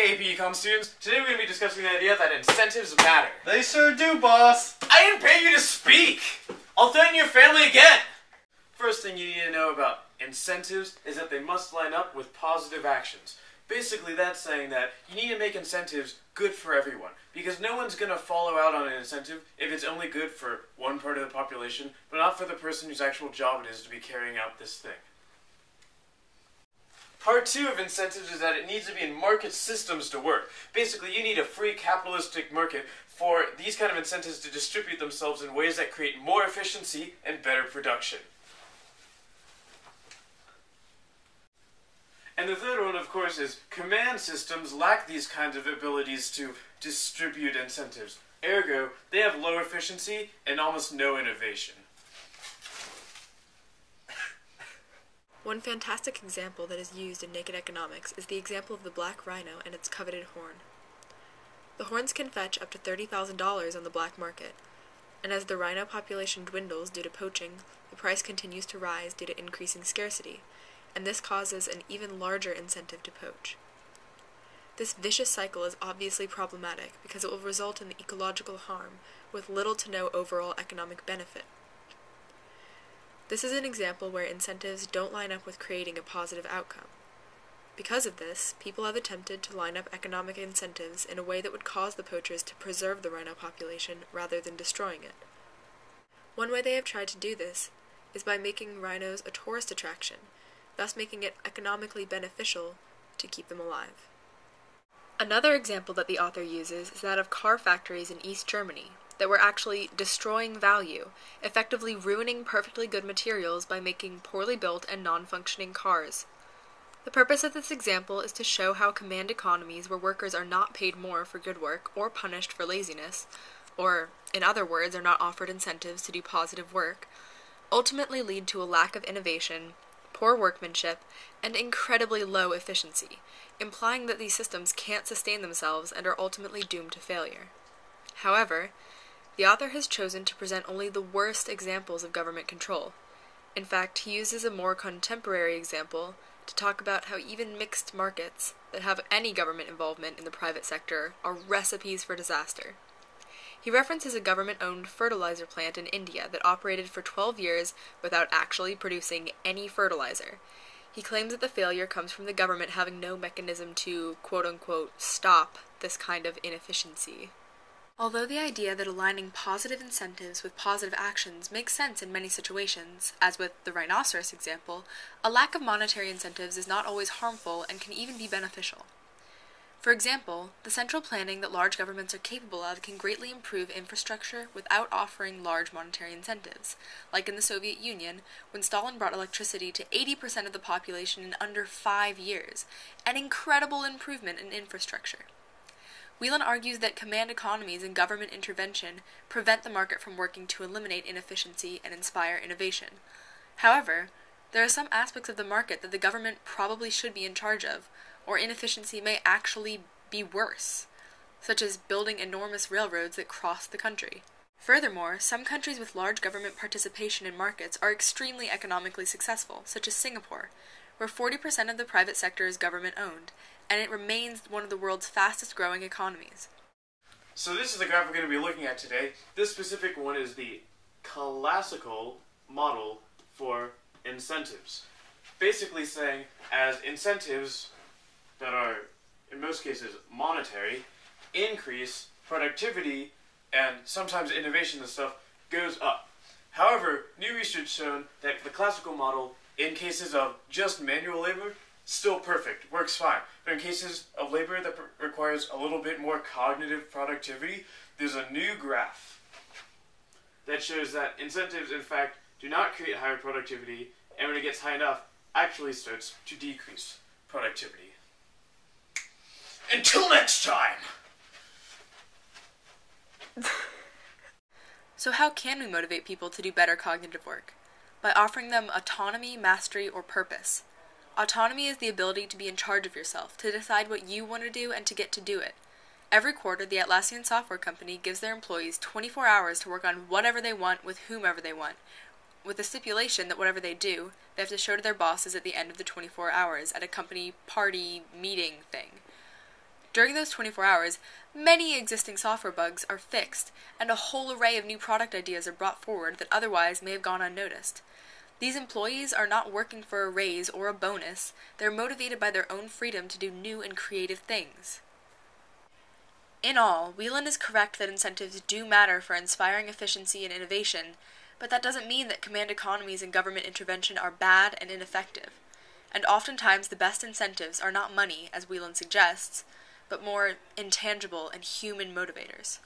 AP Econ students. Today we're going to be discussing the idea that incentives matter. They sure do, boss. I didn't pay you to speak! I'll threaten your family again! First thing you need to know about incentives is that they must line up with positive actions. Basically, that's saying that you need to make incentives good for everyone, because no one's going to follow out on an incentive if it's only good for one part of the population, but not for the person whose actual job it is to be carrying out this thing. Part 2 of incentives is that it needs to be in market systems to work. Basically, you need a free capitalistic market for these kind of incentives to distribute themselves in ways that create more efficiency and better production. And the third one, of course, is command systems lack these kinds of abilities to distribute incentives. Ergo, they have low efficiency and almost no innovation. One fantastic example that is used in Naked Economics is the example of the black rhino and its coveted horn. The horns can fetch up to $30,000 on the black market, and as the rhino population dwindles due to poaching, the price continues to rise due to increasing scarcity, and this causes an even larger incentive to poach. This vicious cycle is obviously problematic because it will result in ecological harm with little to no overall economic benefit. This is an example where incentives don't line up with creating a positive outcome. Because of this, people have attempted to line up economic incentives in a way that would cause the poachers to preserve the rhino population rather than destroying it. One way they have tried to do this is by making rhinos a tourist attraction, thus making it economically beneficial to keep them alive. Another example that the author uses is that of car factories in East Germany that were actually destroying value, effectively ruining perfectly good materials by making poorly built and non-functioning cars. The purpose of this example is to show how command economies where workers are not paid more for good work or punished for laziness, or, in other words, are not offered incentives to do positive work, ultimately lead to a lack of innovation, poor workmanship, and incredibly low efficiency, implying that these systems can't sustain themselves and are ultimately doomed to failure. However, the author has chosen to present only the worst examples of government control. In fact, he uses a more contemporary example to talk about how even mixed markets that have any government involvement in the private sector are recipes for disaster. He references a government-owned fertilizer plant in India that operated for 12 years without actually producing any fertilizer. He claims that the failure comes from the government having no mechanism to, quote-unquote, stop this kind of inefficiency. Although the idea that aligning positive incentives with positive actions makes sense in many situations, as with the rhinoceros example, a lack of monetary incentives is not always harmful and can even be beneficial. For example, the central planning that large governments are capable of can greatly improve infrastructure without offering large monetary incentives, like in the Soviet Union, when Stalin brought electricity to 80% of the population in under 5 years, an incredible improvement in infrastructure. Whelan argues that command economies and government intervention prevent the market from working to eliminate inefficiency and inspire innovation. However, there are some aspects of the market that the government probably should be in charge of, or inefficiency may actually be worse, such as building enormous railroads that cross the country. Furthermore, some countries with large government participation in markets are extremely economically successful, such as Singapore, where 40% of the private sector is government-owned, and it remains one of the world's fastest-growing economies. So this is the graph we're going to be looking at today. This specific one is the classical model for incentives. Basically saying, as incentives that are, in most cases, monetary, increase, productivity, and sometimes innovation and stuff goes up. However, new research shown that the classical model, in cases of just manual labor, still perfect, works fine. But in cases of labor that requires a little bit more cognitive productivity, there's a new graph that shows that incentives, in fact, do not create higher productivity, and when it gets high enough, actually starts to decrease productivity. Until next time! So how can we motivate people to do better cognitive work? By offering them autonomy, mastery, or purpose. Autonomy is the ability to be in charge of yourself, to decide what you want to do and to get to do it. Every quarter, the Atlassian Software Company gives their employees 24 hours to work on whatever they want with whomever they want, with the stipulation that whatever they do, they have to show to their bosses at the end of the 24 hours at a company party meeting thing. During those 24 hours, many existing software bugs are fixed, and a whole array of new product ideas are brought forward that otherwise may have gone unnoticed. These employees are not working for a raise or a bonus, they're motivated by their own freedom to do new and creative things. In all, Wieland is correct that incentives do matter for inspiring efficiency and innovation, but that doesn't mean that command economies and government intervention are bad and ineffective. And oftentimes the best incentives are not money, as Wieland suggests, but more intangible and human motivators.